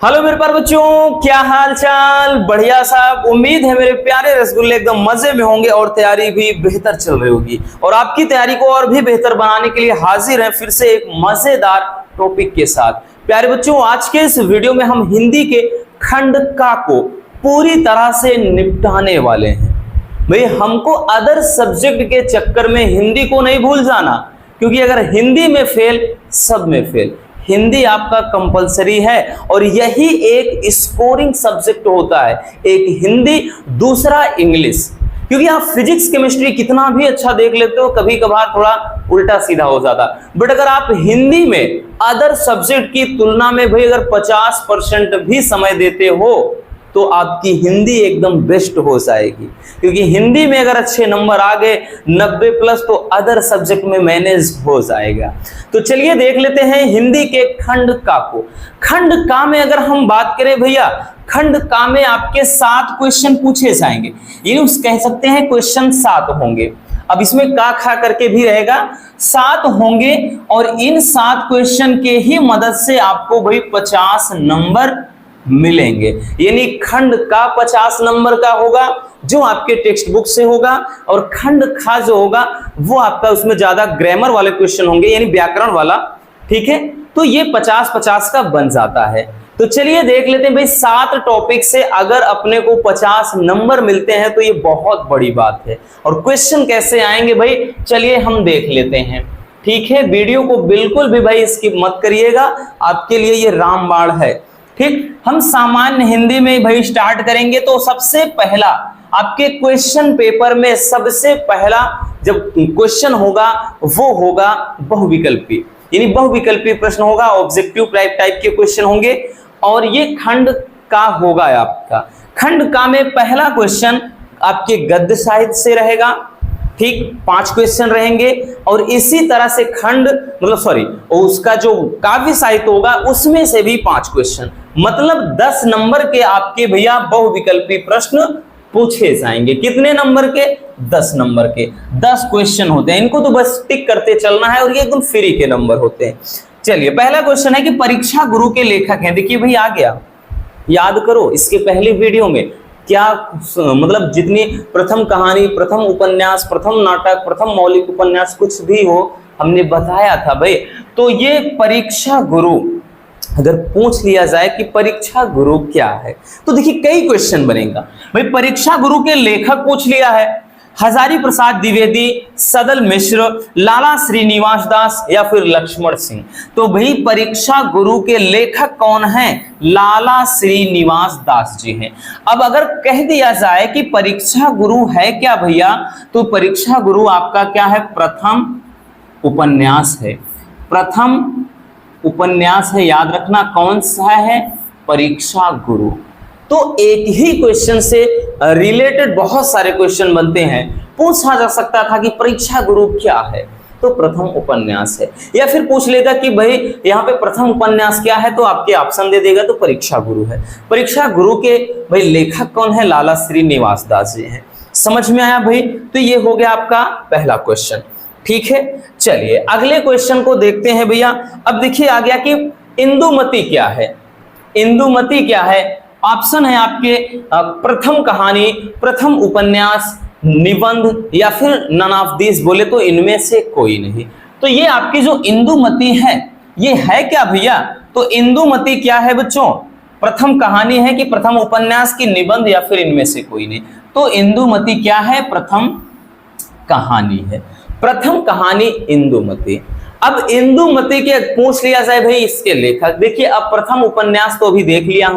Hello मेरे प्यारे बच्चों, क्या हाल चाल। बढ़िया साहब। उम्मीद है मेरे प्यारे रसगुल्ले एकदम मजे में होंगे और तैयारी भी बेहतर चल रही होगी। और आपकी तैयारी को और भी बेहतर बनाने के लिए हाजिर हैं फिर से एक मजेदार टॉपिक के साथ। प्यारे बच्चों, आज के इस वीडियो में हम हिंदी के खंड का को पूरी तरह से निपटाने वाले हैं। भाई, हमको अदर सब्जेक्ट के चक्कर में हिंदी को नहीं भूल जाना, क्योंकि अगर हिंदी में फेल सब में फेल। हिंदी आपका कंपलसरी है और यही एक स्कोरिंग सब्जेक्ट होता है, एक हिंदी दूसरा इंग्लिश। क्योंकि आप फिजिक्स केमिस्ट्री कितना भी अच्छा देख लेते हो, कभी कभार थोड़ा उल्टा सीधा हो जाता। बट अगर आप हिंदी में अदर सब्जेक्ट की तुलना में भाई अगर 50% भी समय देते हो तो आपकी हिंदी एकदम बेस्ट हो जाएगी। क्योंकि हिंदी में अगर अच्छे नंबर आ गए 90+ तो अदर सब्जेक्ट में मैनेज हो जाएगा। तो चलिए देख लेते हैं हिंदी के खंड का को। खंड का में अगर हम बात करें भैया, खंड का में आपके 7 क्वेश्चन पूछे जाएंगे, ये कह सकते हैं क्वेश्चन 7 होंगे। अब इसमें का खा करके भी रहेगा, 7 होंगे और इन 7 क्वेश्चन के ही मदद से आपको भाई 50 नंबर मिलेंगे। यानी खंड का 50 नंबर का होगा जो आपके टेक्स्ट बुक से होगा, और खंड खा जो होगा वो आपका उसमें ज्यादा ग्रामर वाले क्वेश्चन होंगे, यानी व्याकरण वाला। ठीक है, तो ये 50-50 का बन जाता है। तो चलिए देख लेते हैं भाई, 7 टॉपिक से अगर अपने को 50 नंबर मिलते हैं तो ये बहुत बड़ी बात है। और क्वेश्चन कैसे आएंगे भाई, चलिए हम देख लेते हैं। ठीक है, वीडियो को बिल्कुल भी भाई स्किप मत करिएगा, आपके लिए ये रामबाण है। ठीक, हम सामान्य हिंदी में भाई स्टार्ट करेंगे। तो सबसे पहला आपके क्वेश्चन पेपर में सबसे पहला जब क्वेश्चन होगा वो होगा बहुविकल्पी, यानी बहुविकल्पी प्रश्न होगा, ऑब्जेक्टिव टाइप के क्वेश्चन होंगे और ये खंड का होगा आपका। खंड का में पहला क्वेश्चन आपके गद्य साहित्य से रहेगा। ठीक, 5 क्वेश्चन रहेंगे और इसी तरह से खंड उसका जो काव्य साहित्य होगा उसमें से भी 5 क्वेश्चन, मतलब 10 नंबर के आपके भैया बहुविकल्पी प्रश्न पूछे जाएंगे। कितने नंबर के? 10 नंबर के 10 क्वेश्चन होते हैं। इनको तो बस टिक करते चलना है और ये एकदम फ्री के नंबर होते हैं। चलिए, पहला क्वेश्चन है कि परीक्षा गुरु के लेखक हैं। देखिए भाई, आ गया, याद करो इसके पहले वीडियो में क्या मतलब जितनी प्रथम कहानी, प्रथम उपन्यास, प्रथम नाटक, प्रथम मौलिक उपन्यास कुछ भी हो हमने बताया था भाई। तो ये परीक्षा गुरु अगर पूछ लिया जाए कि परीक्षा गुरु क्या है तो देखिए कई क्वेश्चन बनेगा भाई। परीक्षा गुरु के लेखक पूछ लिया है, हजारी प्रसाद द्विवेदी, सदल मिश्र, लाला श्रीनिवास दास या फिर लक्ष्मण सिंह। तो भाई परीक्षा गुरु के लेखक कौन हैं? लाला श्रीनिवास दास जी हैं। अब अगर कह दिया जाए कि परीक्षा गुरु है क्या भैया, तो परीक्षा गुरु आपका क्या है? प्रथम उपन्यास है। प्रथम उपन्यास है, याद रखना कौन सा है? परीक्षा गुरु। तो एक ही क्वेश्चन से रिलेटेड बहुत सारे क्वेश्चन बनते हैं। पूछा जा सकता था कि परीक्षा गुरु क्या है, तो प्रथम उपन्यास है। या फिर पूछ लेगा कि भाई यहाँ पे प्रथम उपन्यास क्या है, तो आपके ऑप्शन दे देगा तो परीक्षा गुरु है। परीक्षा गुरु के भाई लेखक कौन है? लाला श्रीनिवास दास जी हैं। समझ में आया भाई? तो ये हो गया आपका पहला क्वेश्चन। ठीक है, चलिए अगले क्वेश्चन को देखते हैं भैया। अब देखिए आ गया कि इंदुमती क्या है। इंदुमती क्या है? ऑप्शन है आपके प्रथम कहानी, प्रथम उपन्यास, निबंध या फिर नन ऑफ दिस बोले तो इनमें से कोई नहीं। तो ये आपकी जो इंदुमती है ये है क्या भैया? तो इंदुमती क्या है बच्चों? प्रथम कहानी है कि प्रथम उपन्यास की, निबंध या फिर इनमें से कोई नहीं। तो इंदुमती क्या है? प्रथम कहानी है। प्रथम कहानी इंदुमती। अब इंदुमती के पूछ लिया जाए भाई इसके लेखक। देखिए, अब प्रथम उपन्यास तो अभी देख लिया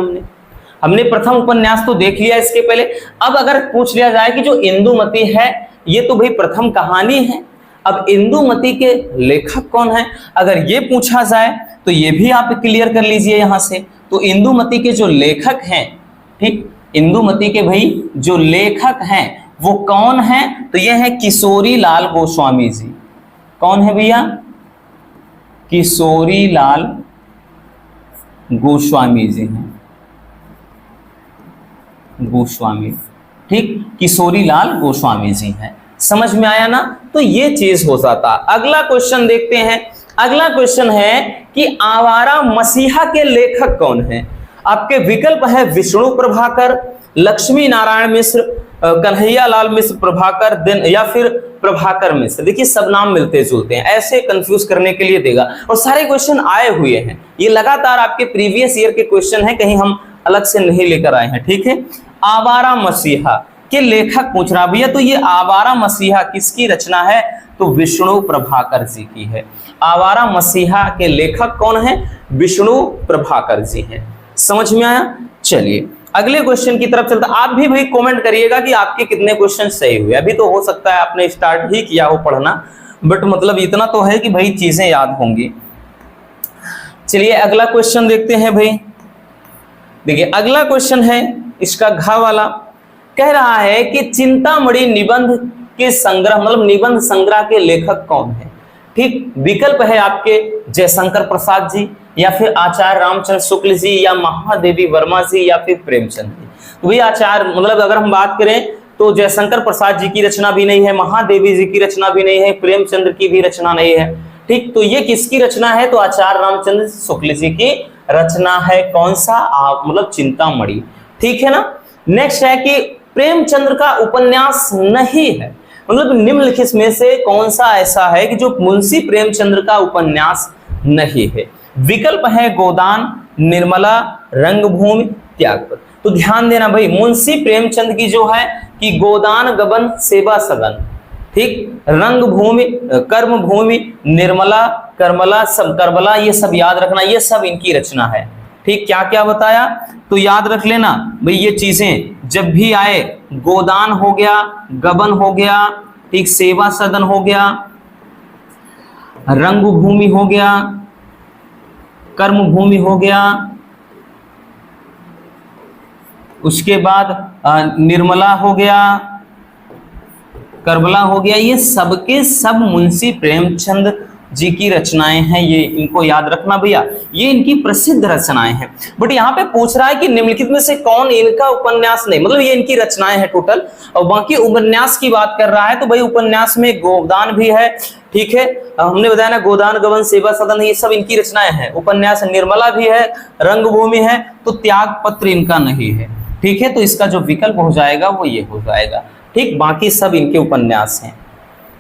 हमने प्रथम उपन्यास तो देख लिया इसके पहले। अब अगर पूछ लिया जाए कि जो इंदुमती है ये तो भाई प्रथम कहानी है, अब इंदुमती के लेखक कौन है अगर ये पूछा जाए तो ये भी आप क्लियर कर लीजिए यहां से। तो इंदुमती के जो लेखक हैं, ठीक, इंदुमती के भाई जो लेखक हैं वो कौन है? तो ये है किशोरी लाल गोस्वामी जी। कौन है भैया? किशोरी लाल गोस्वामी जी हैं। गोस्वामी, ठीक, किशोरी लाल गोस्वामी जी हैं। समझ में आया ना? तो ये चीज हो जाता। अगला क्वेश्चन देखते हैं। अगला क्वेश्चन है कि आवारा मसीहा के लेखक कौन है? आपके विकल्प है विष्णु प्रभाकर, लक्ष्मी नारायण मिश्र, कन्हैया लाल मिश्र प्रभाकर, दिन या फिर प्रभाकर मिश्र। देखिए सब नाम मिलते जुलते हैं, ऐसे कंफ्यूज करने के लिए देगा। और सारे क्वेश्चन आए हुए हैं, ये लगातार आपके प्रीवियस ईयर के क्वेश्चन है, कहीं हम अलग से नहीं लेकर आए हैं। ठीक है, आवारा मसीहा के लेखक पूछ रहा भैया, तो ये आवारा मसीहा किसकी रचना है? तो विष्णु प्रभाकर जी की है। आवारा मसीहा के लेखक कौन है? विष्णु प्रभाकर जी हैं। समझ में आया? चलिए अगले क्वेश्चन की तरफ चलता। आप भी भाई कमेंट करिएगा कि आपके कितने क्वेश्चन सही हुए। अभी तो हो सकता है आपने स्टार्ट ही किया हो पढ़ना, बट मतलब इतना तो है कि भाई चीजें याद होंगी। चलिए अगला क्वेश्चन देखते हैं भाई। देखिए अगला क्वेश्चन है इसका घ वाला, कह रहा है कि चिंतामणि निबंध के संग्रह मतलब निबंध संग्रह के लेखक कौन है? ठीक, विकल्प है आपके जयशंकर प्रसाद जी, या फिर आचार्य रामचंद्र शुक्ल जी, या महादेवी वर्मा जी, या फिर प्रेमचंद जी। तो भाई आचार्य मतलब अगर हम बात करें तो जयशंकर प्रसाद जी की रचना भी नहीं है, महादेवी जी की रचना भी नहीं है, प्रेमचंद्र की भी रचना नहीं है। ठीक, तो ये किसकी रचना है? तो आचार्य रामचंद्र शुक्ल जी की रचना है। कौन सा? मतलब चिंतामणि। ठीक है ना। नेक्स्ट है कि प्रेमचंद्र का उपन्यास नहीं है, मतलब निम्नलिखित में से कौन सा ऐसा है कि जो मुंशी प्रेमचंद्र का उपन्यास नहीं है? विकल्प है गोदान, निर्मला, रंगभूमि, त्यागपत्र। तो ध्यान देना भाई, मुंशी प्रेमचंद की जो है कि गोदान, गबन, सेवा सदन, ठीक, रंगभूमि, कर्मभूमि, निर्मला, करमला, सब करबला, ये सब याद रखना, ये सब इनकी रचना है। ठीक, क्या क्या बताया तो याद रख लेना भाई। ये चीजें जब भी आए, गोदान हो गया, गबन हो गया, ठीक, सेवा सदन हो गया, रंगभूमि हो गया, कर्मभूमि हो गया, उसके बाद निर्मला हो गया, करबला हो गया, ये सबके सब मुंशी प्रेमचंद जी की रचनाएं हैं। ये इनको याद रखना भैया, ये इनकी प्रसिद्ध रचनाएं हैं। बट यहाँ पे पूछ रहा है कि निम्नलिखित में से कौन इनका उपन्यास नहीं, मतलब ये इनकी रचनाएं हैं टोटल, और बाकी उपन्यास की बात कर रहा है। तो भाई उपन्यास में गोदान भी है, ठीक है, हमने बताया ना, गोदान, गबन, सेवा सदन, ये सब इनकी रचनाएं हैं। उपन्यास निर्मला भी है, रंगभूमि है, तो त्यागपत्र इनका नहीं है। ठीक है, तो इसका जो विकल्प हो जाएगा वो ये हो जाएगा। ठीक, बाकी सब इनके उपन्यास हैं।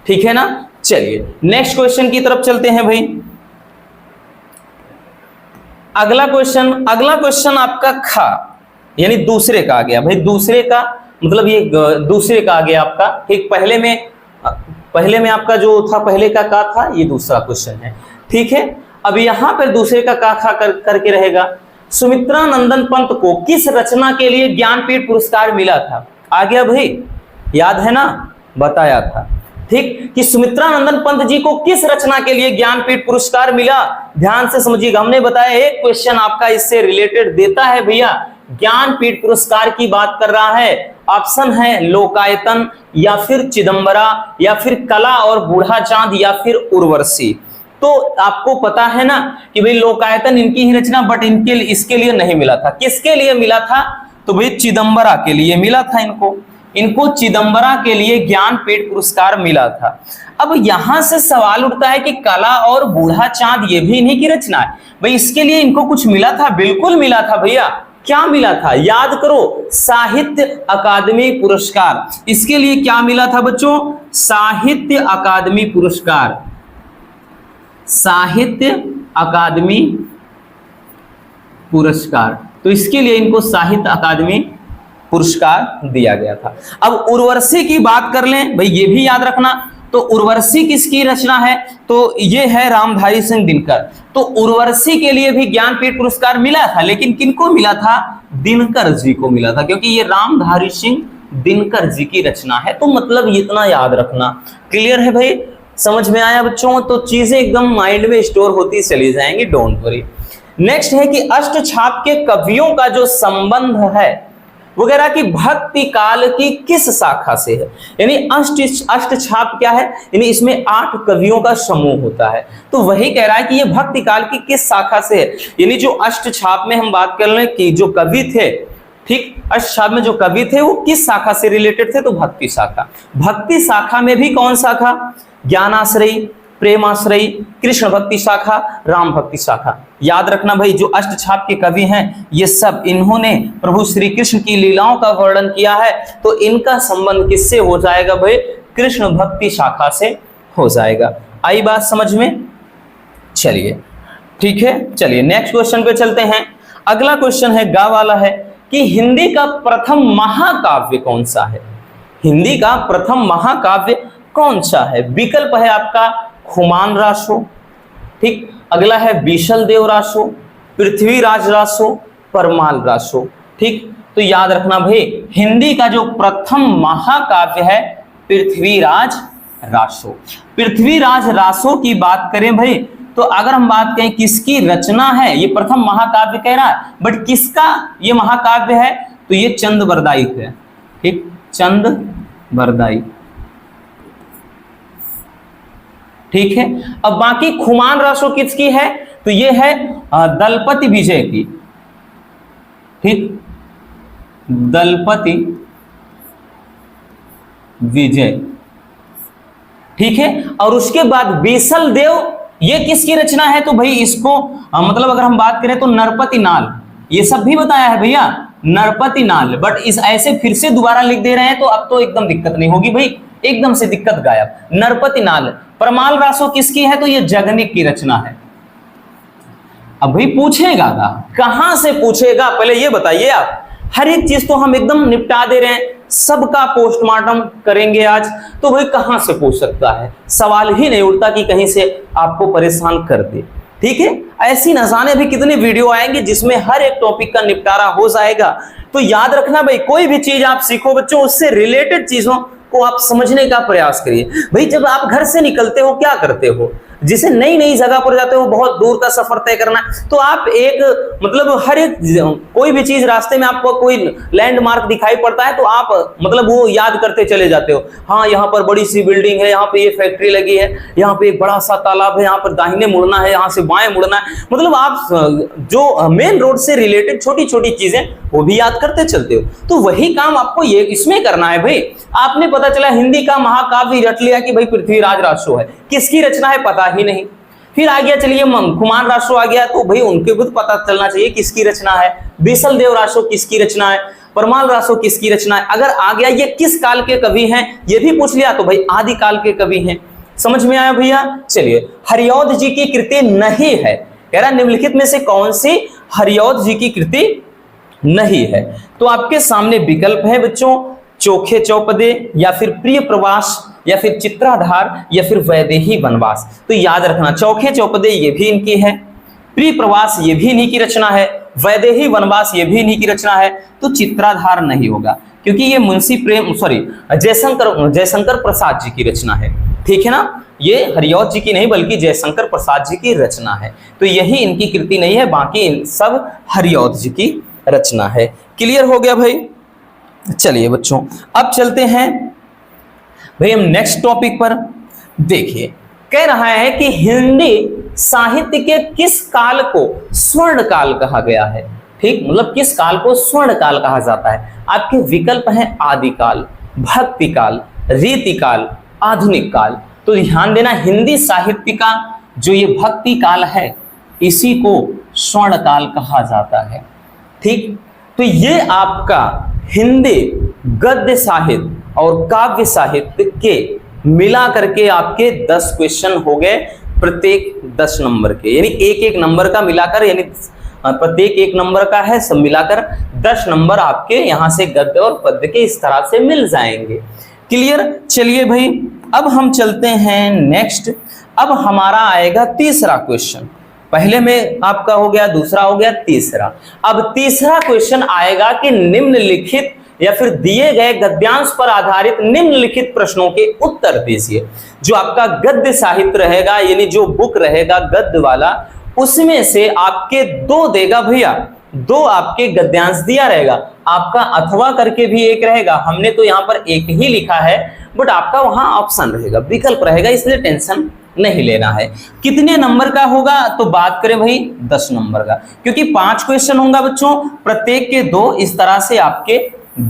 ठीक है ना। चलिए नेक्स्ट क्वेश्चन की तरफ चलते हैं भाई। अगला क्वेश्चन आपका खा यानी दूसरे का आ गया भाई। दूसरे का मतलब ये दूसरे का आ गया आपका। ठीक, पहले में आपका जो था पहले का था, ये दूसरा क्वेश्चन है। ठीक है, अब यहां पर दूसरे का खा करके रहेगा। सुमित्रा नंदन पंत को किस रचना के लिए ज्ञानपीठ पुरस्कार मिला था? आ गया भाई, याद है ना, बताया था। ठीक, कि सुमित्रा नंदन पंत जी को किस रचना के लिए ज्ञानपीठ पुरस्कार मिला? ध्यान से समझिएगा, हमने बताया एक क्वेश्चन आपका इससे रिलेटेड देता है भैया। ज्ञानपीठ पुरस्कार की बात कर रहा है। ऑप्शन है लोकायतन, या फिर चिदंबरा, या फिर कला और बूढ़ा चांद, या फिर उर्वशी। तो आपको पता है ना कि भाई लोकायतन इनकी ही रचना, बट इसके लिए नहीं मिला था। किसके लिए मिला था? तो भाई चिदंबरा के लिए मिला था। इनको चिदंबरा के लिए ज्ञानपीठ पुरस्कार मिला था। अब यहां से सवाल उठता है कि कला और बूढ़ा चांद ये भी इन्हीं की रचना है भाई, इसके लिए इनको कुछ मिला था? बिल्कुल मिला था भैया। क्या मिला था? याद करो, साहित्य अकादमी पुरस्कार। इसके लिए क्या मिला था बच्चों? साहित्य अकादमी पुरस्कार। साहित्य अकादमी पुरस्कार, तो इसके लिए इनको साहित्य अकादमी पुरस्कार दिया गया था। अब उर्वशी की बात कर लें भाई, ये भी याद रखना। तो उर्वशी किसकी रचना है? तो ये है रामधारी सिंह दिनकर। तो उर्वशी के लिए भी ज्ञानपीठ पुरस्कार मिला था, लेकिन किनको मिला था? दिनकर जी को मिला था, क्योंकि ये रामधारी सिंह दिनकर जी की रचना है। तो मतलब इतना याद रखना। क्लियर है भाई? समझ में आया बच्चों? तो चीजें एकदम माइंड में स्टोर होती चली जाएंगी, डोंट वरी। नेक्स्ट है कि अष्टछाप के कवियों का जो संबंध है वगैरह की भक्ति काल की किस शाखा से है? यानी अष्टछाप क्या है? यानी इसमें 8 कवियों का समूह होता है। तो वही कह रहा है कि ये भक्ति काल की किस शाखा से है। यानी जो अष्टछाप में हम बात कर रहे हैं कि जो कवि थे, ठीक, अष्टछाप में जो कवि थे वो किस शाखा से रिलेटेड थे? तो भक्ति शाखा। भक्ति शाखा में भी कौन शाखा? ज्ञानाश्रयी, प्रेमाश्रयी, कृष्ण भक्ति शाखा, राम भक्ति शाखा। याद रखना भाई, जो अष्टछाप के कवि हैं ये सब इन्होंने प्रभु श्री कृष्ण की लीलाओं का वर्णन किया है, तो इनका संबंध किससे हो जाएगा भाई? कृष्ण भक्ति शाखा से हो जाएगा। आई बात समझ में? चलिए ठीक है, चलिए नेक्स्ट क्वेश्चन पे चलते हैं। अगला क्वेश्चन है गा वाला है कि हिंदी का प्रथम महाकाव्य कौन सा है? हिंदी का प्रथम महाकाव्य कौन सा है? विकल्प है आपका खुमान रासो, ठीक, अगला है बीशल देव रासो, पृथ्वीराज रासो, परमाल रासो, ठीक। तो याद रखना भाई, हिंदी का जो प्रथम महाकाव्य है पृथ्वीराज रासो। पृथ्वीराज रासो की बात करें भाई, तो अगर हम बात करें किसकी रचना है, ये प्रथम महाकाव्य कह रहा है, बट किसका ये महाकाव्य है? तो ये चंद बरदाई है, ठीक, चंद बरदाई, ठीक है। अब बाकी खुमान रासो किसकी है? तो ये है दलपति विजय की, ठीक, दलपति विजय, ठीक है। और उसके बाद बीसल देव, ये किसकी रचना है? तो भाई इसको मतलब अगर हम बात करें तो नरपति नाल, ये सब भी बताया है भैया, नरपति नाल, बट इस ऐसे फिर से दोबारा लिख दे रहे हैं तो अब तो एकदम दिक्कत नहीं होगी भाई, एकदम से दिक्कत गायब। नरपति नाल। परमाल रासो किसकी है? तो ये जगनिक की रचना है। अब भाई पूछेगा कहां से पूछेगा, पहले ये बताइए आप। हर एक चीज तो हम एकदम निपटा दे रहे हैं, सबका पोस्टमार्टम करेंगे आज, तो भाई कहां से पूछ सकता है? सवाल ही नहीं उठता कि कहीं से आपको परेशान कर दे, ठीक है। ऐसी न जाने भी कितनी वीडियो आएंगे जिसमें हर एक टॉपिक का निपटारा हो जाएगा। तो याद रखना भाई, कोई भी चीज आप सीखो बच्चों, उससे रिलेटेड चीजों को आप समझने का प्रयास करिए। भाई जब आप घर से निकलते हो क्या करते हो? जिसे नई नई जगह पर जाते हो, बहुत दूर का सफर तय करना, तो आप एक मतलब हर एक कोई भी चीज रास्ते में आपको कोई लैंडमार्क दिखाई पड़ता है तो आप मतलब वो याद करते चले जाते हो। हाँ, यहाँ पर बड़ी सी बिल्डिंग है, यहाँ पे ये फैक्ट्री लगी है, यहाँ पे एक बड़ा सा तालाब है, यहाँ पर दाहिने मुड़ना है, यहाँ से बाएं मुड़ना है, मतलब आप जो मेन रोड से रिलेटेड छोटी छोटी चीजें वो भी याद करते चलते हो। तो वही काम आपको ये इसमें करना है भाई। आपने पता चला हिंदी का महाकाव्य रट लिया कि भाई पृथ्वीराज रासो है, किसकी रचना है पता ही नहीं। फिर आ गया चलिए खुमान रासो आ गया, तो भाई उनके भी पता चलना चाहिए किसकी रचना है। बीसल देव रासो किसकी रचना है, परमाल रासो किसकी रचना है। अगर आ गया ये किस काल के कवि हैं ये भी पूछ लिया तो भाई आदि काल के कवि हैं। समझ में आया भैया? चलिए, हरिऔध जी की कृति नहीं है, कह रहा निम्नलिखित में से कौन सी हरिऔध जी की कृति नहीं है। तो आपके सामने विकल्प है बच्चों, चोखे चौपदे, या फिर प्रिय प्रवास, या फिर चित्राधार, या फिर वैदेही वनवास। तो याद रखना, चौखे चौपदे ये भी इनकी है, प्रिय प्रवास ये भी इन्हीं की रचना है, वैदेही वनवास ये भी इन्हीं की रचना है। तो चित्राधार नहीं होगा क्योंकि ये मुंशी जयशंकर प्रसाद जी की रचना है, ठीक है ना। ये हरिऔध जी की नहीं बल्कि जयशंकर प्रसाद जी की रचना है, तो यही इनकी कृति नहीं है, बाकी सब हरिऔध जी की रचना है। क्लियर हो गया भाई? चलिए बच्चों, अब चलते हैं भाई हम नेक्स्ट टॉपिक पर। देखिए, कह रहा है कि हिंदी साहित्य के किस काल को स्वर्ण काल कहा गया है, ठीक, मतलब किस काल को स्वर्ण काल कहा जाता है। आपके विकल्प हैं आदिकाल, भक्ति काल, रीति काल, आधुनिक काल। तो ध्यान देना, हिंदी साहित्य का जो ये भक्ति काल है इसी को स्वर्ण काल कहा जाता है, ठीक। तो ये आपका हिंदी गद्य साहित्य और काव्य साहित्य के मिला करके आपके 10 क्वेश्चन हो गए, प्रत्येक 10 नंबर के, यानी एक एक नंबर का मिलाकर, यानी प्रत्येक एक नंबर का है, सब मिलाकर 10 नंबर आपके यहां से गद्य और पद्य के इस तरह से मिल जाएंगे। क्लियर? चलिए भाई, अब हम चलते हैं नेक्स्ट। अब हमारा आएगा तीसरा क्वेश्चन। पहले में आपका हो गया, दूसरा हो गया, तीसरा। अब तीसरा क्वेश्चन आएगा कि निम्नलिखित या फिर दिए गए गद्यांश पर आधारित निम्नलिखित प्रश्नों के उत्तर दीजिए। जो आपका गद्य साहित्य रहेगा, यानी जो बुक रहेगा गद्य वाला, उसमें से आपके 2 देगा भैया, 2 आपके गद्यांश दिया रहेगा। आपका अथवा करके भी एक रहेगा, हमने तो यहाँ पर एक ही लिखा है, बट आपका वहां ऑप्शन रहेगा, विकल्प रहेगा, इसलिए टेंशन नहीं लेना है। कितने नंबर का होगा तो बात करें भाई 10 नंबर का, क्योंकि 5 क्वेश्चन होगा बच्चों, प्रत्येक के 2, इस तरह से आपके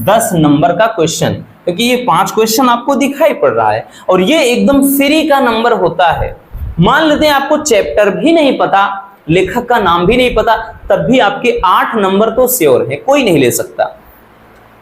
10 नंबर का क्वेश्चन, क्योंकि ये 5 क्वेश्चन आपको दिखाई पड़ रहा है और ये एकदम फ्री का नंबर होता है। मान लेते हैं आपको चैप्टर भी नहीं पता, लेखक का नाम भी नहीं पता, तब भी आपके 8 नंबर तो श्योर है, कोई नहीं ले सकता।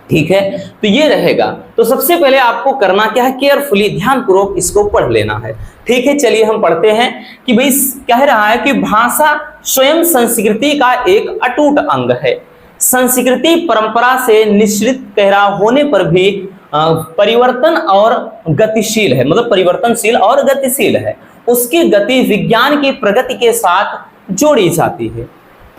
ठीक है, तो ये रहेगा। तो सबसे पहले आपको करना क्या है, केयरफुली ध्यानपूर्वक इसको पढ़ लेना है। ठीक है, चलिए हम पढ़ते हैं कि भाई कह रहा है कि भाषा स्वयं संस्कृति का एक अटूट अंग है। संस्कृति परंपरा से निश्चित कह रहा होने पर भी परिवर्तन और गतिशील है, मतलब परिवर्तनशील और गतिशील है। उसकी गति विज्ञान की प्रगति के साथ जोड़ी जाती है।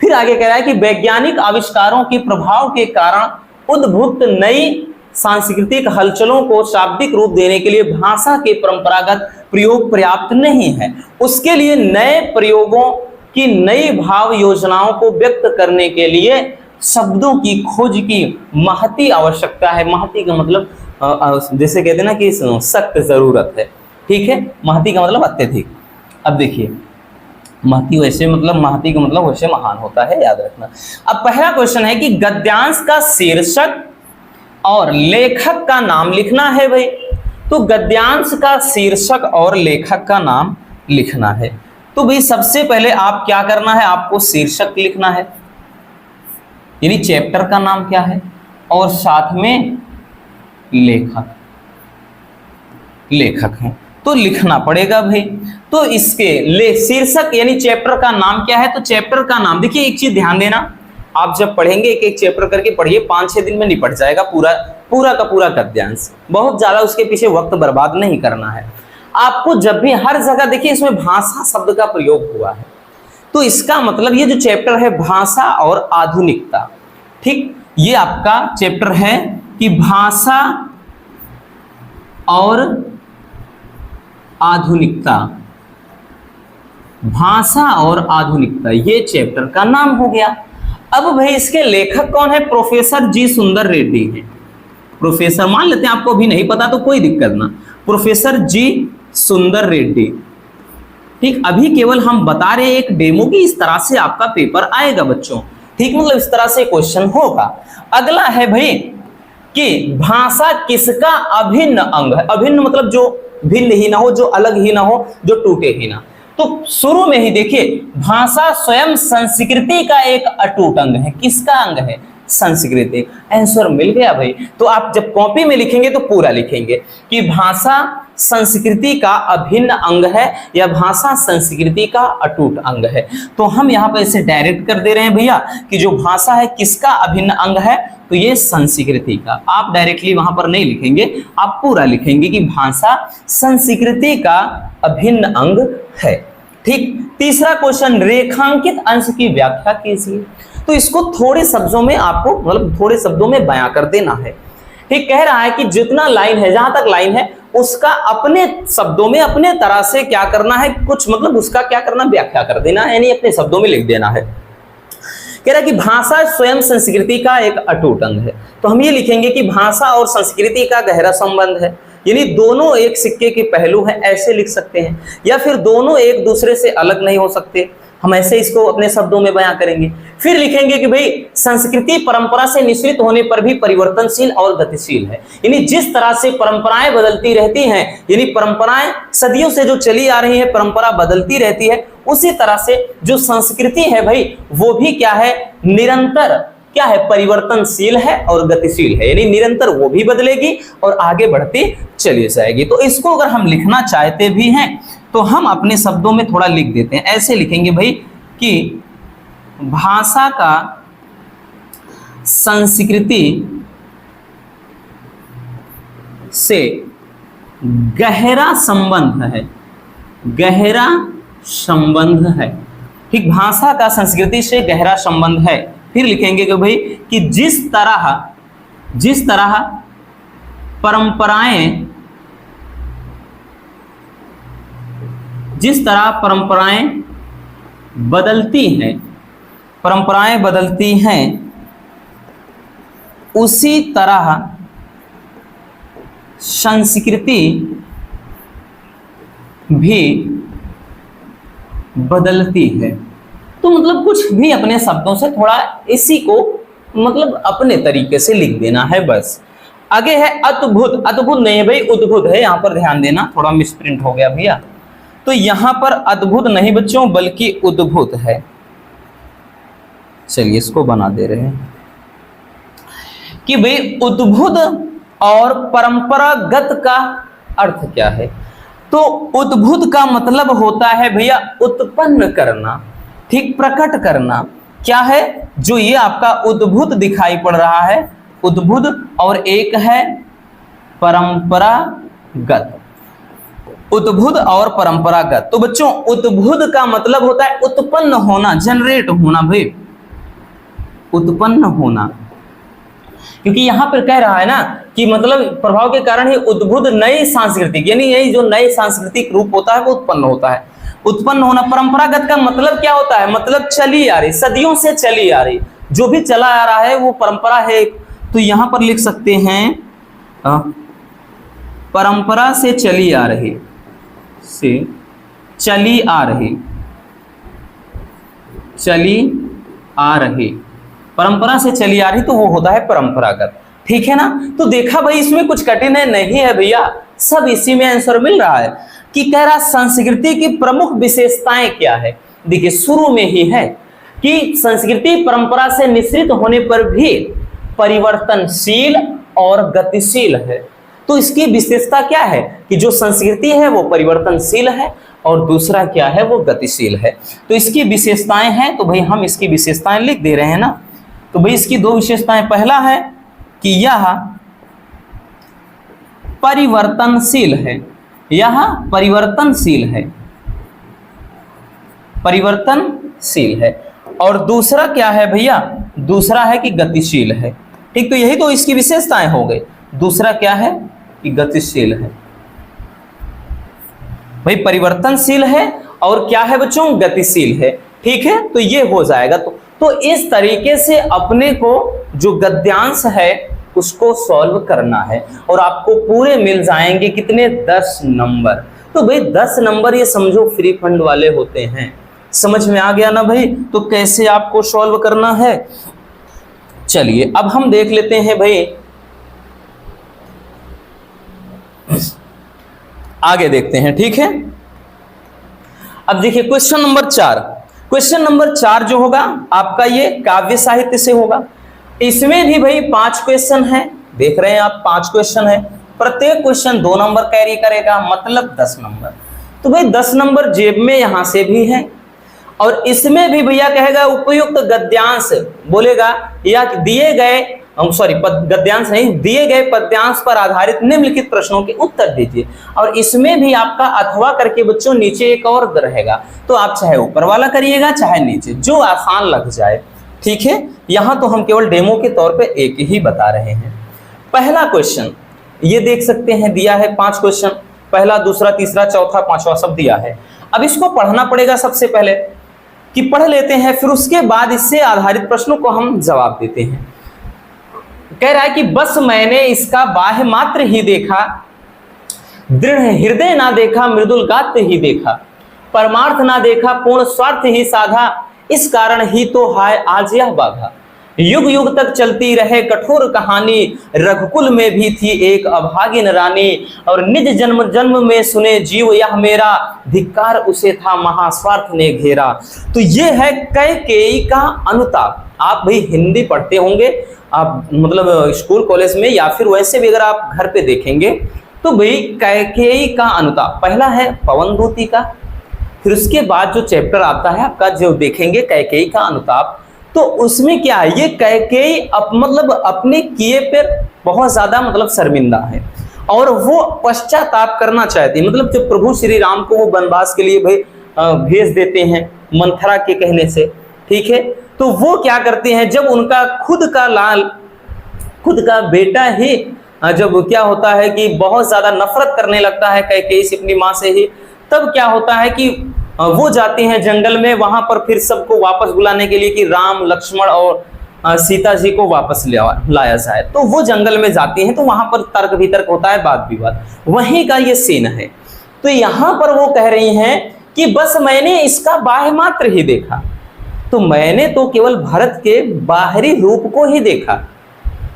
फिर आगे कह रहा है कि वैज्ञानिक आविष्कारों के प्रभाव के कारण उद्भूत नई सांस्कृतिक हलचलों को शाब्दिक रूप देने के लिए भाषा के परंपरागत प्रयोग पर्याप्त नहीं है। उसके लिए नए प्रयोगों की नई भाव योजनाओं को व्यक्त करने के लिए शब्दों की खोज की महती आवश्यकता है। महती का मतलब जैसे कहते हैं ना कि सख्त जरूरत है। ठीक है, महती का मतलब अत्यधिक। अब देखिए, महती वैसे मतलब महती का मतलब वैसे महान होता है, याद रखना। अब पहला क्वेश्चन है कि गद्यांश का शीर्षक और लेखक का नाम लिखना है भाई। तो गद्यांश का शीर्षक और लेखक का नाम लिखना है। तो भाई सबसे पहले आप क्या करना है, आपको शीर्षक लिखना है, यानी चैप्टर का नाम क्या है, और साथ में लेखक है, तो लिखना पड़ेगा भाई। तो इसके शीर्षक यानी चैप्टर का नाम क्या है, तो चैप्टर का नाम देखिए, एक चीज ध्यान देना, आप जब पढ़ेंगे एक एक चैप्टर करके पढ़िए, 5-6 दिन में निपट जाएगा पूरा का पूरा गद्यांश। बहुत ज्यादा उसके पीछे वक्त बर्बाद नहीं करना है आपको। जब भी हर जगह देखिए इसमें भाषा शब्द का प्रयोग हुआ है, तो इसका मतलब ये जो चैप्टर है भाषा और आधुनिकता, ठीक, ये आपका चैप्टर है कि भाषा और आधुनिकता, भाषा और आधुनिकता, ये चैप्टर का नाम हो गया। अब भाई इसके लेखक कौन है, प्रोफेसर जी सुंदर रेड्डी है। प्रोफेसर मान लेते हैं, आपको अभी नहीं पता तो कोई दिक्कत ना, प्रोफेसर जी सुंदर रेड्डी। ठीक, अभी केवल हम बता रहे हैं एक डेमो की, इस तरह से आपका पेपर आएगा बच्चों। ठीक, मतलब इस तरह से क्वेश्चन होगा। अगला है भाई कि भाषा किसका अभिन्न अंग है। अभिन्न मतलब जो भिन्न ही ना हो, जो अलग ही ना हो, जो टूटे ही ना। तो शुरू में ही देखिए, भाषा स्वयं संस्कृति का एक अटूट अंग है। किसका अंग है, संस्कृति। आंसर मिल गया भाई। तो आप जब कॉपी में लिखेंगे तो पूरा लिखेंगे कि भाषा संस्कृति का अभिन्न अंग है या भाषा संस्कृति का अटूट अंग है। तो हम यहाँ पर इसे डायरेक्ट कर दे रहे हैं भैया कि जो भाषा है किसका अभिन्न अंग है, तो ये संस्कृति का। आप डायरेक्टली वहां पर नहीं लिखेंगे, आप पूरा लिखेंगे कि भाषा संस्कृति का अभिन्न अंग है। ठीक, तीसरा क्वेश्चन, रेखांकित अंश की व्याख्या कीजिए। तो इसको थोड़े शब्दों में आपको मतलब थोड़े शब्दों में बयां कर देना है। ठीक, कह रहा है कि जितना लाइन है, जहां तक लाइन है उसका अपने शब्दों में अपने तरह से क्या करना है, कुछ मतलब उसका क्या करना, व्याख्या कर देना है, यानी अपने शब्दों में लिख देना है। कह रहा है कि भाषा स्वयं संस्कृति का एक अटूट अंग है। तो हम ये लिखेंगे कि भाषा और संस्कृति का गहरा संबंध है, यानी दोनों एक सिक्के के पहलू हैं, ऐसे लिख सकते हैं, या फिर दोनों एक दूसरे से अलग नहीं हो सकते, हम ऐसे इसको अपने शब्दों में बयां करेंगे। फिर लिखेंगे कि भाई संस्कृति परंपरा से निश्चित होने पर भी परिवर्तनशील और गतिशील है, यानी जिस तरह से परंपराएं बदलती रहती हैं, यानी परंपराएं सदियों से जो चली आ रही है, परंपरा बदलती रहती है, उसी तरह से जो संस्कृति है भाई वो भी क्या है, निरंतर क्या है, परिवर्तनशील है और गतिशील है, यानी निरंतर वो भी बदलेगी और आगे बढ़ती चली जाएगी। तो इसको अगर हम लिखना चाहते भी हैं तो हम अपने शब्दों में थोड़ा लिख देते हैं, ऐसे लिखेंगे भाई कि भाषा का संस्कृति से गहरा संबंध है, गहरा संबंध है। ठीक, भाषा का संस्कृति से गहरा संबंध है। फिर लिखेंगे कि भाई कि जिस तरह परंपराएं बदलती हैं, उसी तरह संस्कृति भी बदलती है। तो मतलब कुछ भी अपने शब्दों से थोड़ा इसी को मतलब अपने तरीके से लिख देना है बस। आगे है अद्भुत, अद्भुत नहीं है भाई, उद्भुत है, यहां पर ध्यान देना, थोड़ा मिसप्रिंट हो गया भैया। तो यहां पर अद्भुत नहीं बच्चों बल्कि उद्भूत है। चलिए इसको बना दे रहे हैं कि भाई उद्भुत और परंपरागत का अर्थ क्या है। तो उद्भुत का मतलब होता है भैया उत्पन्न करना, ठीक, प्रकट करना। क्या है जो ये आपका उद्भुत दिखाई पड़ रहा है, उद्भुत, और एक है परंपरागत। उद्भुत और परंपरागत। तो बच्चों उद्भुत का मतलब होता है उत्पन्न होना, जनरेट होना भाई, उत्पन्न होना। क्योंकि यहां पर कह रहा है ना कि मतलब प्रभाव के कारण ही उद्भुत नई सांस्कृतिक, यानी यही जो नए सांस्कृतिक रूप होता है वो उत्पन्न होता है, उत्पन्न होना। परंपरागत का मतलब क्या होता है, मतलब चली आ रही, सदियों से चली आ रही, जो भी चला आ रहा है वो परंपरा है। तो यहां पर लिख सकते हैं परंपरा से चली आ रही, से चली आ रही, चली आ रही, परंपरा से चली आ रही, तो वो होता है परंपरागत, ठीक है ना। तो देखा भाई इसमें कुछ कठिन है नहीं है भैया, सब इसी में आंसर मिल रहा है कि कह रहा संस्कृति की प्रमुख विशेषताएं क्या है। देखिए शुरू में ही है कि संस्कृति परंपरा से मिश्रित होने पर भी परिवर्तनशील और गतिशील है। तो इसकी विशेषता क्या है कि जो संस्कृति है वो परिवर्तनशील है और दूसरा क्या है वो गतिशील है। तो इसकी विशेषताएं हैं, तो भाई हम इसकी विशेषताएं लिख दे रहे हैं ना। तो भाई इसकी दो विशेषताएं, पहला है कि यह परिवर्तनशील है, यह परिवर्तनशील है, परिवर्तनशील है, और दूसरा क्या है भैया, दूसरा है कि गतिशील है, ठीक। तो यही तो इसकी विशेषताएं हो गई। दूसरा क्या है कि गतिशील है, भाई परिवर्तनशील है और क्या है बच्चों, गतिशील है, ठीक है। तो ये हो जाएगा। तो इस तरीके से अपने को जो गद्यांश है उसको सॉल्व करना है और आपको पूरे मिल जाएंगे कितने, 10 नंबर। तो भाई 10 नंबर ये समझो फ्री फंड वाले होते हैं। समझ में आ गया ना भाई, तो कैसे आपको सॉल्व करना है। चलिए अब हम देख लेते हैं भाई, आगे देखते हैं, ठीक है। अब देखिए क्वेश्चन नंबर 4, क्वेश्चन नंबर 4 जो होगा आपका ये काव्य साहित्य से होगा। इसमें भी भाई 5 क्वेश्चन है, देख रहे हैं आप 5 क्वेश्चन है, प्रत्येक क्वेश्चन 2 नंबर कैरी करेगा, मतलब 10 नंबर। तो भाई 10 नंबर जेब में यहां से भी है और इसमें भी भैया कहेगा उपयुक्त गद्यांश बोलेगा या दिए गए, सॉरी गद्यांश नहीं, दिए गए पद्यांश पर आधारित निम्नलिखित प्रश्नों के उत्तर दीजिए। और इसमें भी आपका अथवा करके बच्चों नीचे एक और रहेगा, तो आप चाहे ऊपर वाला करिएगा चाहे नीचे, जो आसान लग जाए, ठीक है। यहां तो हम केवल डेमो के तौर पे एक ही बता रहे हैं। पहला क्वेश्चन ये देख सकते हैं, दिया है 5 क्वेश्चन, पहला, दूसरा, तीसरा, चौथा, 5वां सब दिया है। अब इसको पढ़ना पड़ेगा सबसे पहले, कि पढ़ लेते हैं, फिर उसके बाद इससे आधारित प्रश्नों को हम जवाब देते हैं। कह रहा है कि बस मैंने इसका बाह्य मात्र ही देखा, दृढ़ हृदय ना देखा, मृदुल गात्र ही देखा, परमार्थ ना देखा, पूर्ण स्वार्थ ही साधा, इस कारण ही तो हाय आज यह बाधा। युग युग तक चलती रहे कठोर कहानी, रघुकुल में भी थी एक अभागिन रानी, और निज जन्म जन्म में सुने जीव यह मेरा, धिक्कार उसे था महास्वार्थ ने घेरा। तो ये है कैकेयी का अनुताप। आप भाई हिंदी पढ़ते होंगे, आप मतलब स्कूल कॉलेज में, या फिर वैसे भी अगर आप घर पे देखेंगे तो भाई कैकेयी का अनुताप पहला है पवन दूती का, फिर उसके बाद जो चैप्टर आता है आपका जो देखेंगे कैकेयी का अनुताप, तो उसमें क्या है, ये कैकेयी मतलब अपने किए पर बहुत ज्यादा मतलब शर्मिंदा है और वो पश्चाताप करना चाहती है। मतलब जब प्रभु श्री राम को वो वनवास के लिए भाई भेज देते हैं मंथरा के कहने से, ठीक है, तो वो क्या करते हैं, जब उनका खुद का लाल, खुद का बेटा ही जब क्या होता है कि बहुत ज्यादा नफरत करने लगता है कैकेयी से अपनी माँ से ही, तब क्या होता है कि वो जाते हैं जंगल में, वहां पर फिर सबको वापस बुलाने के लिए कि राम, लक्ष्मण और सीता जी को वापस लाया जाए। तो वो जंगल में जाती हैं, तो वहां पर तर्क वितर्क होता है, वाद विवाद, वहीं का ये सीन है। तो यहां पर वो कह रही हैं कि बस मैंने इसका बाह्य मात्र ही देखा, तो मैंने तो केवल भरत के बाहरी रूप को ही देखा,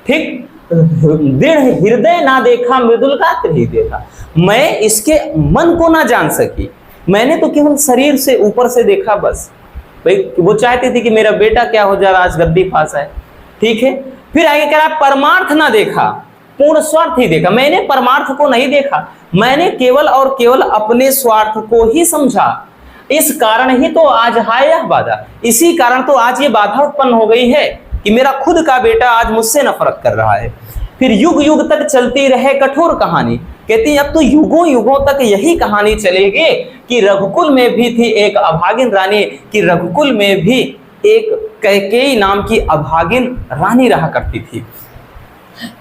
ठीक, दृढ़ हृदय ना देखा, मृदुल गात्र ही देखा, मैं इसके मन को ना जान सकी। मैंने तो केवल शरीर से ऊपर से देखा बस। भाई वो चाहती थी कि मेरा बेटा क्या हो जा रहा, आज गद्दी पास है, ठीक है। फिर आगे कह रहा परमार्थ ना देखा, पूर्ण स्वार्थ ही देखा। मैंने परमार्थ को नहीं देखा, मैंने केवल और केवल अपने स्वार्थ को ही समझा। इस कारण ही तो आज है यह बाधा, इसी कारण तो आज ये बाधा उत्पन्न हो गई है कि मेरा खुद का बेटा आज मुझसे नफरत कर रहा है। फिर युग युग तक चलती रहे कठोर कहानी, कहती है अब तो युगों युगों तक यही कहानी चलेगी कि रघुकुल में भी थी एक अभागिन रानी, कि रघुकुल में भी एक कैकेयी नाम की अभागिन रानी रहा करती थी।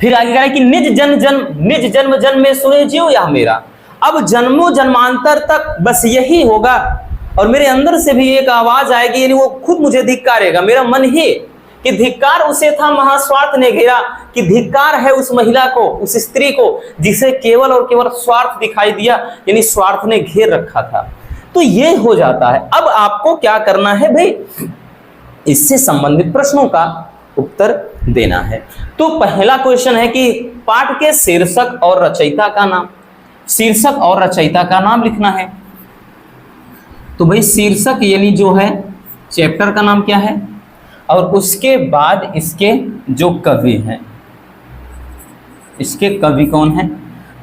फिर आगे कहा कि निज जन्म जन्म में सुने जीव यह मेरा, अब जन्मों जन्मांतर तक बस यही होगा। और मेरे अंदर से भी एक आवाज आएगी, यानी वो खुद मुझे धिक्कारेगा, मेरा मन ही कि धिक्कार उसे था महास्वार्थ ने घेरा, कि धिक्कार है उस महिला को, उस स्त्री को जिसे केवल और केवल स्वार्थ दिखाई दिया, यानी स्वार्थ ने घेर रखा था। तो ये हो जाता है। अब आपको क्या करना है भाई, इससे संबंधित प्रश्नों का उत्तर देना है। तो पहला क्वेश्चन है कि पाठ के शीर्षक और रचयिता का नाम, शीर्षक और रचयिता का नाम लिखना है। तो भाई शीर्षक यानी जो है चैप्टर का नाम क्या है, और उसके बाद इसके जो कवि हैं, इसके कवि कौन है।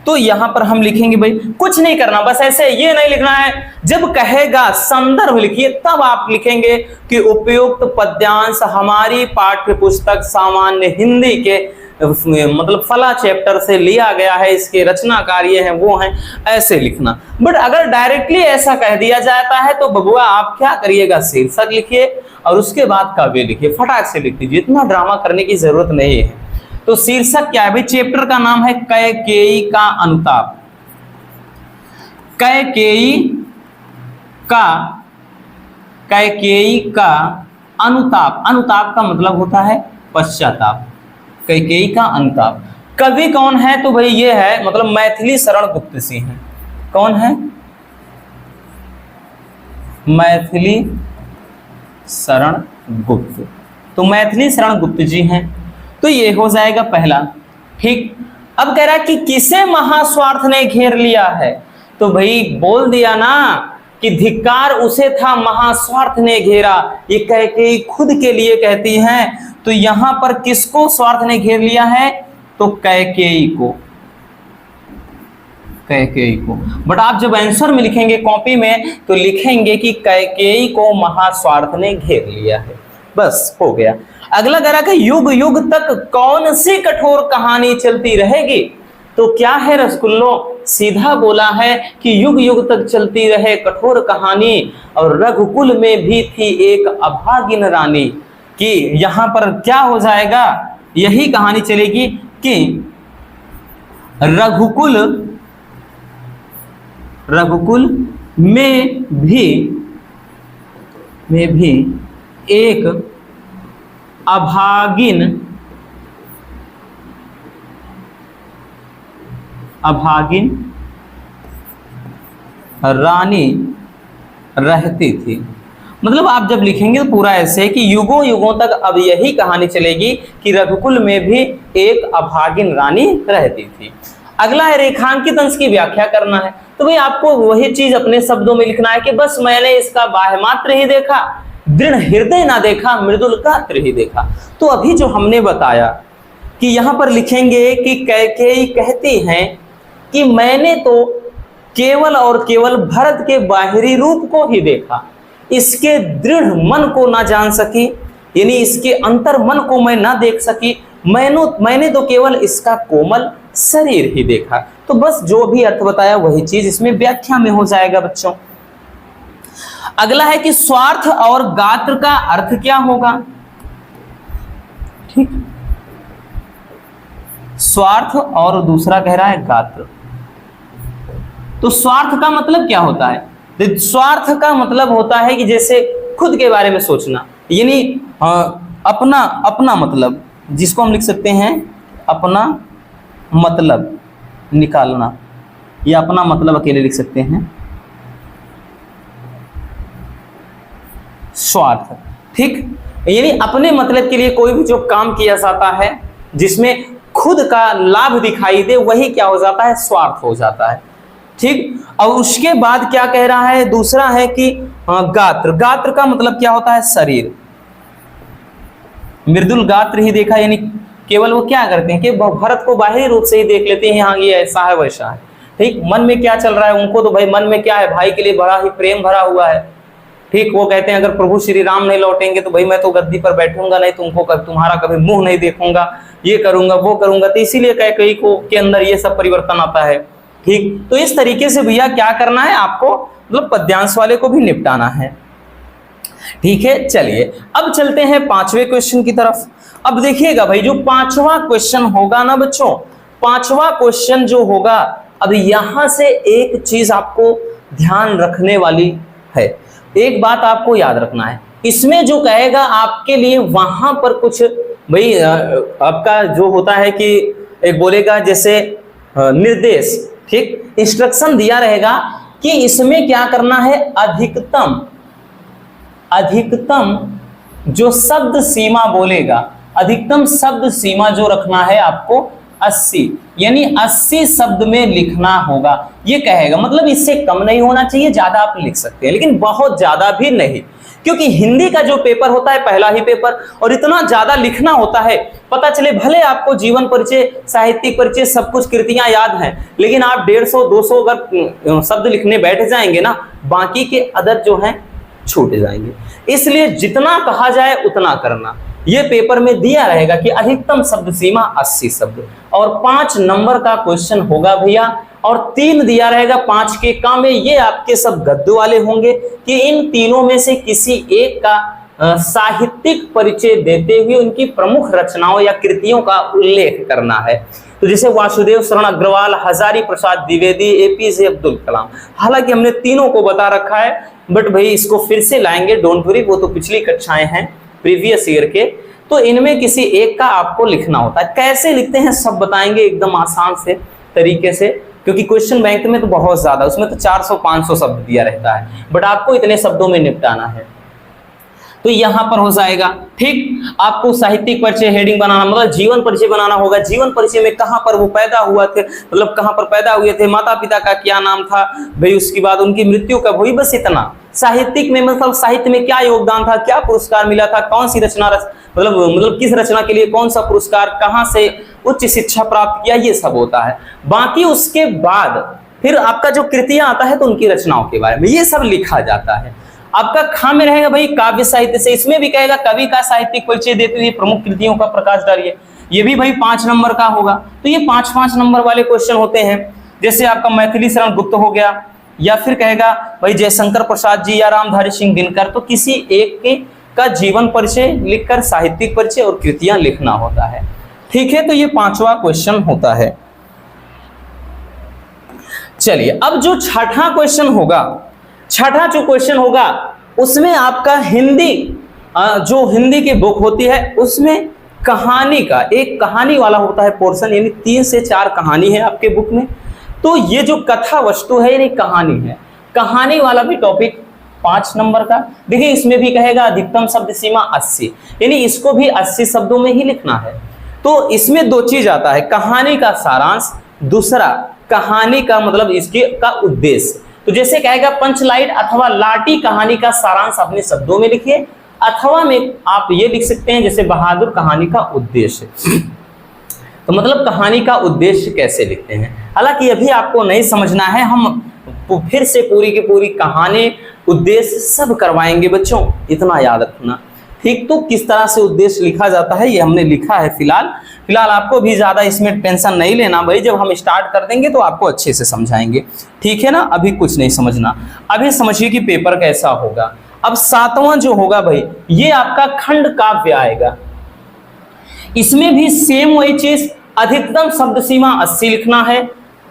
तो यहां पर हम लिखेंगे भाई, कुछ नहीं करना, बस ऐसे ये नहीं लिखना है, जब कहेगा संदर्भ लिखिए तब आप लिखेंगे कि उपयुक्त पद्यांश हमारी पाठ्य पुस्तक सामान्य हिंदी के मतलब फला चैप्टर से लिया गया है, इसके रचनाकार ये हैं वो हैं, ऐसे लिखना। बट अगर डायरेक्टली ऐसा कह दिया जाता है तो बबुआ आप क्या करिएगा, शीर्षक लिखिए और उसके बाद काव्य लिखिए, फटाक से लिख दीजिए, इतना ड्रामा करने की जरूरत नहीं है। तो शीर्षक क्या है भाई, चैप्टर का नाम है कैकेयी का अनुताप। कैकेयी का अनुताप, अनुताप का मतलब होता है पश्चाताप, कैकेयी का अनुताप। कवि कौन है, तो भाई ये है मतलब मैथिली शरण गुप्त जी हैं। कौन है, मैथिली शरण गुप्त। तो मैथिली शरण गुप्त जी हैं, तो ये हो जाएगा पहला, ठीक। अब कह रहा है कि किसे महास्वार्थ ने घेर लिया है, तो भाई बोल दिया ना कि धिक्कार उसे था महास्वार्थ ने घेरा, ये कैकेयी खुद के लिए कहती हैं। तो यहां पर किसको स्वार्थ ने घेर लिया है, तो कैकेयी को, कैकेयी को। बट आप जब आंसर में लिखेंगे कॉपी में तो लिखेंगे कि कैकेयी को महास्वार्थ ने घेर लिया है, बस हो गया। अगला कह रहा कि युग युग तक कौन सी कठोर कहानी चलती रहेगी, तो क्या है रसगुल्लो, सीधा बोला है कि युग युग तक चलती रहे कठोर कहानी, और रघुकुल में भी थी एक अभागिन रानी, कि यहां पर क्या हो जाएगा, यही कहानी चलेगी कि रघुकुल में भी एक अभागिन रानी रहती थी। मतलब आप जब लिखेंगे तो पूरा ऐसे कि युगों युगों तक अब यही कहानी चलेगी कि रघुकुल में भी एक अभागिन रानी रहती थी। अगला है रेखांकित अंश की व्याख्या करना है। तो भाई आपको वही चीज अपने शब्दों में लिखना है कि बस मैंने इसका बाह्य मात्र ही देखा, दृढ़ हृदय ना देखा, मृदुल गात्र ही देखा। तो अभी जो हमने बताया कि यहां पर लिखेंगे कि कैकेयी कहती हैं कि मैंने तो केवल और केवल भरत के बाहरी रूप को ही देखा, इसके दृढ़ मन को ना जान सकी, यानी इसके अंतर मन को मैं ना देख सकी, मैंने तो केवल इसका कोमल शरीर ही देखा। तो बस जो भी अर्थ बताया वही चीज इसमें व्याख्या में हो जाएगा बच्चों। अगला है कि स्वार्थ और गात्र का अर्थ क्या होगा, ठीक। स्वार्थ और दूसरा कह रहा है गात्र। तो स्वार्थ का मतलब क्या होता है, स्वार्थ का मतलब होता है कि जैसे खुद के बारे में सोचना, यानी अपना मतलब, जिसको हम लिख सकते हैं अपना मतलब निकालना, या अपना मतलब अकेले लिख सकते हैं स्वार्थ, ठीक। यानी अपने मतलब के लिए कोई भी जो काम किया जाता है जिसमें खुद का लाभ दिखाई दे, वही क्या हो जाता है, स्वार्थ हो जाता है। ठीक। और उसके बाद क्या कह रहा है, दूसरा है कि गात्र। गात्र का मतलब क्या होता है, शरीर। मृदुल गात्र ही देखा, यानी केवल वो क्या करते हैं कि भरत को बाहरी रूप से ही देख लेते हैं, हाँ ये ऐसा है वैसा है, ठीक। मन में क्या चल रहा है उनको तो भाई मन में क्या है, भाई के लिए बड़ा ही प्रेम भरा हुआ है, ठीक। वो कहते हैं अगर प्रभु श्री राम नहीं लौटेंगे तो भाई मैं तो गद्दी पर बैठूंगा नहीं, तुमको तुम्हारा कभी मुंह नहीं देखूंगा, ये करूंगा वो करूंगा। तो इसीलिए कैकेयी को के अंदर ये सब परिवर्तन आता है, ठीक। तो इस तरीके से भैया क्या करना है आपको, मतलब पद्यांश वाले को भी निपटाना है, ठीक है। चलिए अब चलते हैं पांचवें क्वेश्चन की तरफ। अब देखिएगा भाई जो पांचवा क्वेश्चन होगा ना बच्चों, पांचवा क्वेश्चन जो होगा, अब यहां से एक चीज आपको ध्यान रखने वाली है, एक बात आपको याद रखना है। इसमें जो कहेगा आपके लिए वहां पर कुछ भाई आपका जो होता है कि एक बोलेगा जैसे निर्देश, ठीक, इंस्ट्रक्शन दिया रहेगा कि इसमें क्या करना है, अधिकतम जो शब्द सीमा बोलेगा, अधिकतम शब्द सीमा जो रखना है आपको 80, यानी 80 शब्द में लिखना होगा, ये कहेगा। मतलब इससे कम नहीं होना चाहिए, ज्यादा आप लिख सकते हैं लेकिन बहुत ज्यादा भी नहीं, क्योंकि हिंदी का जो पेपर होता है पहला ही पेपर, और इतना ज्यादा लिखना होता है, पता चले भले आपको जीवन परिचय, साहित्यिक परिचय, सब कुछ कृतियां याद हैं, लेकिन आप 150-200 अगर शब्द लिखने बैठ जाएंगे ना, बाकी के अदर जो हैं छूट जाएंगे। इसलिए जितना कहा जाए उतना करना, ये पेपर में दिया रहेगा कि अधिकतम शब्द सीमा 80 शब्द, और 5 नंबर का क्वेश्चन होगा भैया, और 3 दिया रहेगा 5 के काम में। ये आपके सब गद्य वाले होंगे कि इन तीनों में से किसी एक का साहित्यिक परिचय देते हुए उनकी प्रमुख रचनाओं या कृतियों का उल्लेख करना है। तो जैसे वासुदेव शरण अग्रवाल, हजारी प्रसाद द्विवेदी, एपीजे अब्दुल कलाम। हालांकि हमने तीनों को बता रखा है, बट भाई इसको फिर से लाएंगे, डोंट वरी, वो तो पिछली कक्षाएं हैं प्रीवियस ईयर के। तो इनमें किसी एक का आपको लिखना होता है। कैसे लिखते हैं सब बताएंगे एकदम आसान से तरीके से, क्योंकि क्वेश्चन बैंक में तो बहुत ज्यादा, उसमें तो 400-500 शब्द दिया रहता है, बट आपको इतने शब्दों में निपटाना है। तो यहां पर हो जाएगा, ठीक। आपको साहित्यिक परिचय हेडिंग बनाना, मतलब जीवन परिचय बनाना होगा। जीवन परिचय में कहां पर वो पैदा हुआ थे, मतलब कहां पर पैदा हुए थे, माता पिता का क्या नाम था भाई, उसके बाद उनकी मृत्यु कब हुई, बस इतना। साहित्यिक में मतलब साहित्य में क्या योगदान था, क्या पुरस्कार मिला था, कौन सी रचना मतलब किस रचना के लिए कौन सा पुरस्कार, कहां से उच्च शिक्षा प्राप्त किया, ये सब होता है। बाकी उसके बाद फिर आपका जो कृतियां आता है तो उनकी रचनाओं के बारे में ये सब लिखा जाता है। आपका खा में रहेगा भाई काव्य साहित्य से, इसमें भी कहेगा कवि का साहित्यिक परिचय देते हुए प्रमुख कृतियों का प्रकाश डालिए, ये भी भाई 5 नंबर का होगा। तो ये 5-5 नंबर वाले क्वेश्चन होते हैं। जैसे आपका मैथिली शरण गुप्त हो गया, या फिर कहेगा भाई जयशंकर प्रसाद जी या रामधारी सिंह दिनकर, तो किसी एक के का जीवन परिचय लिखकर साहित्यिक परिचय और कृतियां लिखना होता है, ठीक है। तो ये 5वां क्वेश्चन होता है। चलिए अब जो छठा क्वेश्चन होगा, छठा जो क्वेश्चन होगा उसमें आपका हिंदी, जो हिंदी की बुक होती है उसमें कहानी का, एक कहानी वाला होता है पोर्शन, यानी 3 से 4 कहानी है आपके बुक में। तो ये जो कथा वस्तु है यानी कहानी है, कहानी वाला भी टॉपिक 5 नंबर का। देखिए इसमें भी कहेगा अधिकतम शब्द सीमा 80, यानी इसको भी 80 शब्दों में ही लिखना है। तो इसमें 2 चीज आता है, कहानी का सारांश, दूसरा कहानी का मतलब इसके का उद्देश्य। तो जैसे कहेगा पंचलाइट अथवा लाटी कहानी का सारांश अपने शब्दों में लिखिए, अथवा में आप ये लिख सकते हैं जैसे बहादुर कहानी का उद्देश्य। तो मतलब कहानी का उद्देश्य कैसे लिखते हैं, हालांकि अभी आपको नहीं समझना है, हम फिर से पूरी की पूरी कहानी उद्देश्य सब करवाएंगे बच्चों, इतना याद रखना, ठीक। तो किस तरह से उद्देश्य लिखा जाता है ये हमने लिखा है। फिलहाल आपको भी ज्यादा इसमें टेंशन नहीं लेना भाई, जब हम स्टार्ट कर देंगे तो आपको अच्छे से समझाएंगे, ठीक है ना। अभी कुछ नहीं समझना, अभी समझिए कि पेपर कैसा होगा। अब 7वां जो होगा भाई, ये आपका खंड काव्य आएगा। इसमें भी सेम वही चीज, अधिकतम शब्द सीमा 80 लिखना है,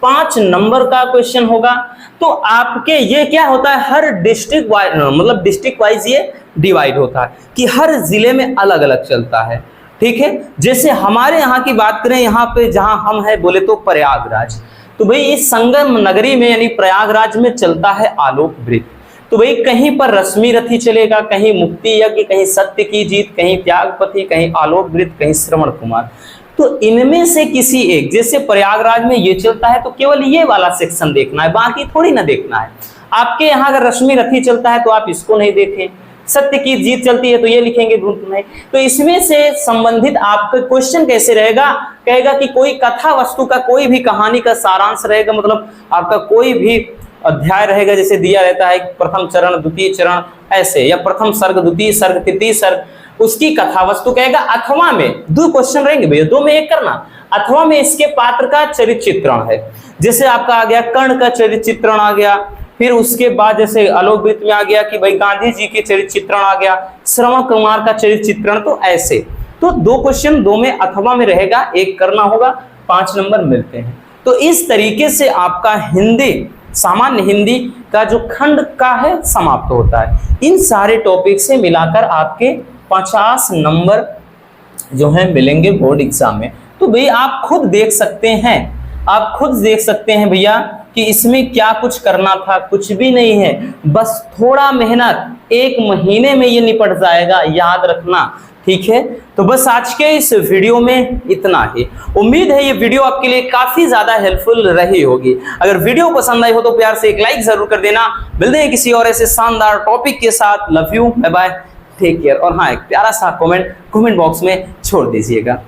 5 नंबर का क्वेश्चन होगा। तो आपके ये क्या होता है, हर डिस्ट्रिक्ट वाइज, मतलब डिस्ट्रिक्ट वाइज ये डिवाइड होता है कि हर जिले में अलग अलग चलता है, ठीक है। जैसे हमारे यहाँ की बात करें, यहाँ पे जहाँ हम हैं बोले तो प्रयागराज, तो भाई इस संगम नगरी में यानी प्रयागराज में चलता है आलोक वृत्त। तो भाई कहीं पर रश्मि रथी चलेगा, कहीं मुक्ति यज्ञ, कहीं सत्य की जीत, कहीं त्यागपति, कहीं आलोक वृत्त, कहीं श्रवण कुमार। तो इनमें से किसी एक, जैसे प्रयागराज में ये चलता है तो केवल ये वाला सेक्शन देखना है, बाकी थोड़ी ना देखना है। आपके यहाँ अगर रश्मि रथी चलता है तो आप इसको नहीं देखें, सत्य की जीत चलती है तो ये लिखेंगे नहीं। तो इसमें से संबंधित आपका क्वेश्चन कैसे रहेगा, कहेगा कि कोई कथा वस्तु का कोई भी कहानी का सारांश रहेगा, मतलब आपका कोई भी अध्याय रहेगा, जैसे दिया रहता है प्रथम चरण द्वितीय चरण ऐसे, या प्रथम सर्ग द्वितीय सर्ग तृतीय सर्ग, उसकी कथा वस्तु कहेगा। अथवा में दो क्वेश्चन रहेंगे भैया, दो में एक करना। अथवा में इसके पात्र का चरित्र चित्रण है, जैसे आपका आ गया कर्ण का चरित्र चित्रण आ गया, फिर उसके बाद जैसे आलोकवृत्त में आ गया कि भाई गांधी जी के चरित्र चित्रण आ गया, श्रवण कुमार का चरित्र चित्रण, तो ऐसे तो दो क्वेश्चन दो में अथवा में रहेगा, एक करना होगा, 5 नंबर मिलते हैं। तो इस तरीके से आपका हिंदी, सामान्य हिंदी का जो खंड का है समाप्त होता है। इन सारे टॉपिक से मिलाकर आपके 50 नंबर जो है मिलेंगे बोर्ड एग्जाम में। तो भैया आप खुद देख सकते हैं, आप खुद देख सकते हैं भैया कि इसमें क्या कुछ करना था, कुछ भी नहीं है, बस थोड़ा मेहनत, 1 महीने में ये निपट जाएगा, याद रखना, ठीक है। तो बस आज के इस वीडियो में इतना ही। उम्मीद है ये वीडियो आपके लिए काफी ज्यादा हेल्पफुल रही होगी। अगर वीडियो पसंद आई हो तो प्यार से एक लाइक जरूर कर देना। मिलते हैं किसी और ऐसे शानदार टॉपिक के साथ। Love you, bye bye, take care. और हाँ, एक प्यारा सा कमेंट बॉक्स में छोड़ दीजिएगा।